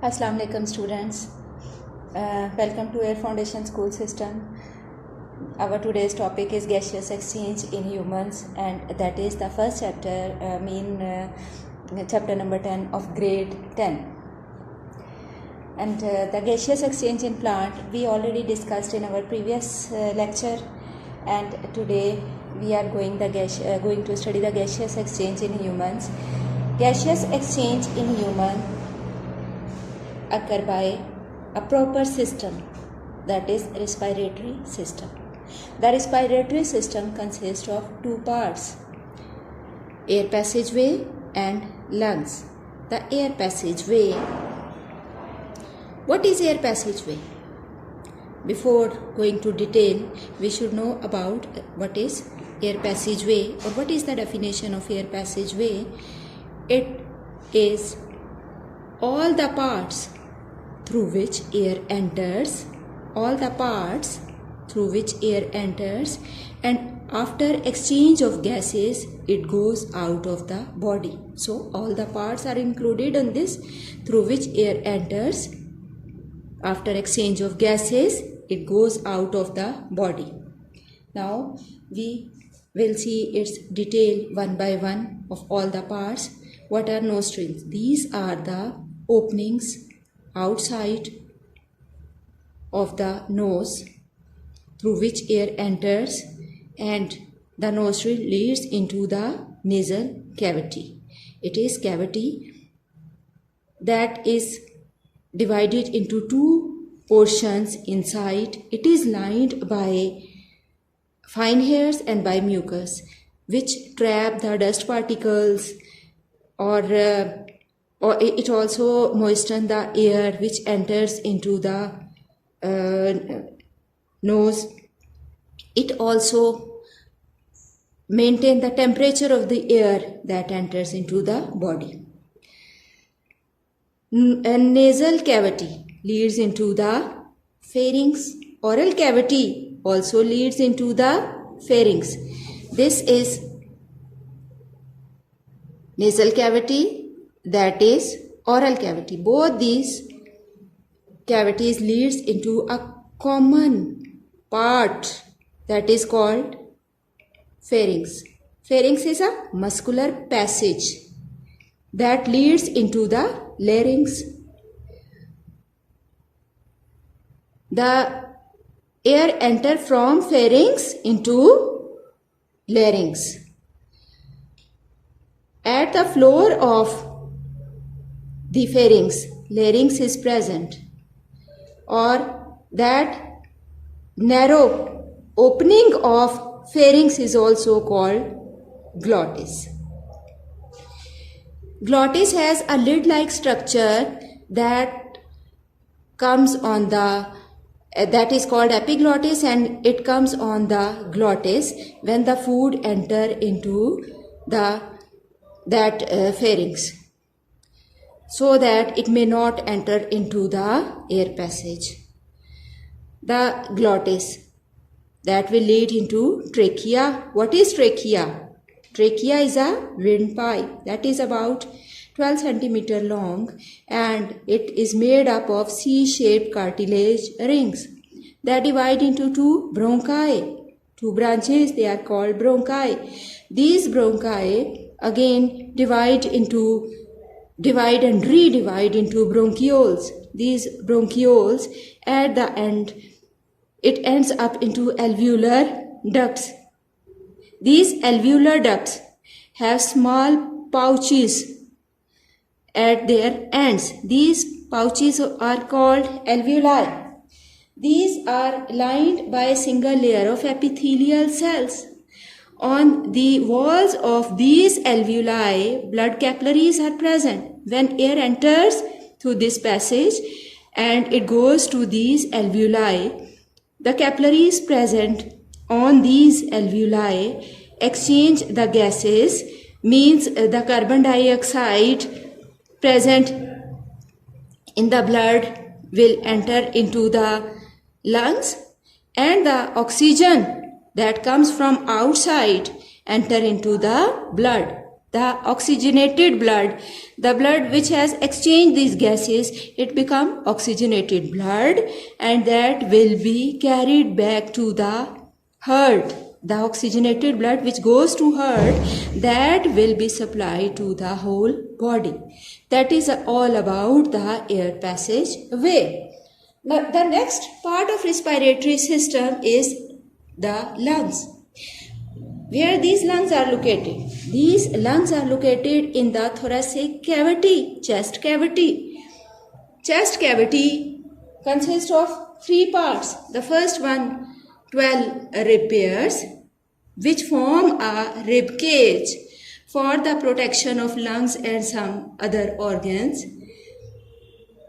Assalamu alaikum students. Welcome to Air Foundation School System. Our today's topic is gaseous exchange in humans, and that is the first chapter, chapter number 10 of grade 10. And the gaseous exchange in plant we already discussed in our previous lecture, and today we are going to study the gaseous exchange in humans. Gaseous exchange in human occur by a proper system, that is respiratory system. The respiratory system consists of two parts, air passageway and lungs. The air passageway. What is air passageway? Before going to detail, we should know about what is air passageway, or what is the definition of air passageway. It is all the parts through which air enters, and after exchange of gases it goes out of the body. So all the parts are included in this, through which air enters. After exchange of gases it goes out of the body. Now we will see its detail one by one of all the parts. What are nostrils? These are the openings outside of the nose through which air enters, and the nostril leads into the nasal cavity. It is cavity that is divided into two portions inside. It is lined by fine hairs and by mucus, which trap the dust particles, or it also moistens the air which enters into the nose. It also maintains the temperature of the air that enters into the body. A nasal cavity leads into the pharynx. Oral cavity also leads into the pharynx. This is nasal cavity, that is oral cavity. Both these cavities leads into a common part that is called pharynx. Pharynx is a muscular passage that leads into the larynx. The air enters from pharynx into larynx. At the floor of the pharynx, larynx is present, or that narrow opening of pharynx is also called glottis. Glottis has a lid-like structure that comes on the that is called epiglottis, and it comes on the glottis when the food enter into that pharynx, so that it may not enter into the air passage. The glottis that will lead into trachea. What is trachea? Trachea is a windpipe that is about 12 centimeter long, and it is made up of C-shaped cartilage rings that divide into two bronchi. Two branches, they are called bronchi. These bronchi again divide and redivide into bronchioles. These bronchioles, at the end, it ends up into alveolar ducts. These alveolar ducts have small pouches at their ends. These pouches are called alveoli. These are lined by a single layer of epithelial cells. On the walls of these alveoli, blood capillaries are present. When air enters through this passage and it goes to these alveoli, the capillaries present on these alveoli exchange the gases, means the carbon dioxide present in the blood will enter into the lungs, and the oxygen that comes from outside enter into the blood. the oxygenated blood, the blood which has exchanged these gases, it become oxygenated blood, and that will be carried back to the heart. The oxygenated blood which goes to heart, that will be supplied to the whole body. That is all about the air passage way. Now, the next part of respiratory system is the lungs. Where these lungs are located? These lungs are located in the thoracic cavity, chest cavity. Chest cavity consists of three parts. The first one, 12 rib pairs, which form a rib cage for the protection of lungs and some other organs.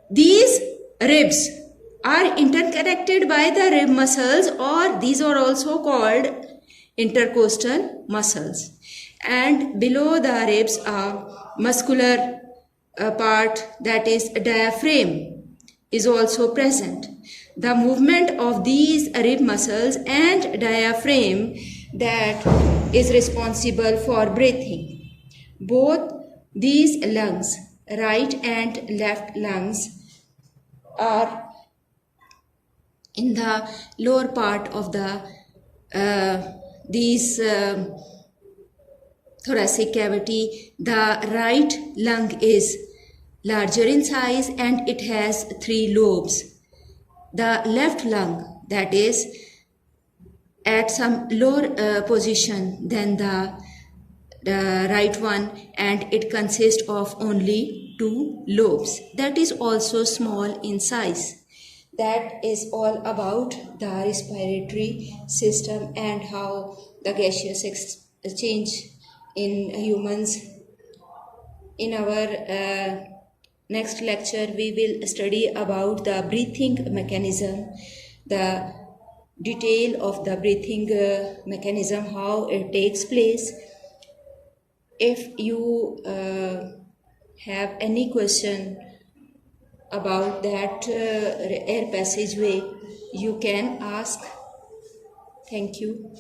These ribs are interconnected by the rib muscles, or these are also called intercostal muscles. And below the ribs, a muscular part, that is diaphragm, is also present. The movement of these rib muscles and diaphragm, that is responsible for breathing. Both these lungs, right and left lungs, are in the lower part of the thoracic cavity. The right lung is larger in size and it has 3 lobes. The left lung, that is at some lower position than the right one, and it consists of only 2 lobes. That is also small in size. That is all about the respiratory system and how the gaseous exchange in humans. In our next lecture, we will study about the breathing mechanism, the detail of the breathing mechanism, how it takes place. If you have any question about that air passageway, you can ask. Thank you.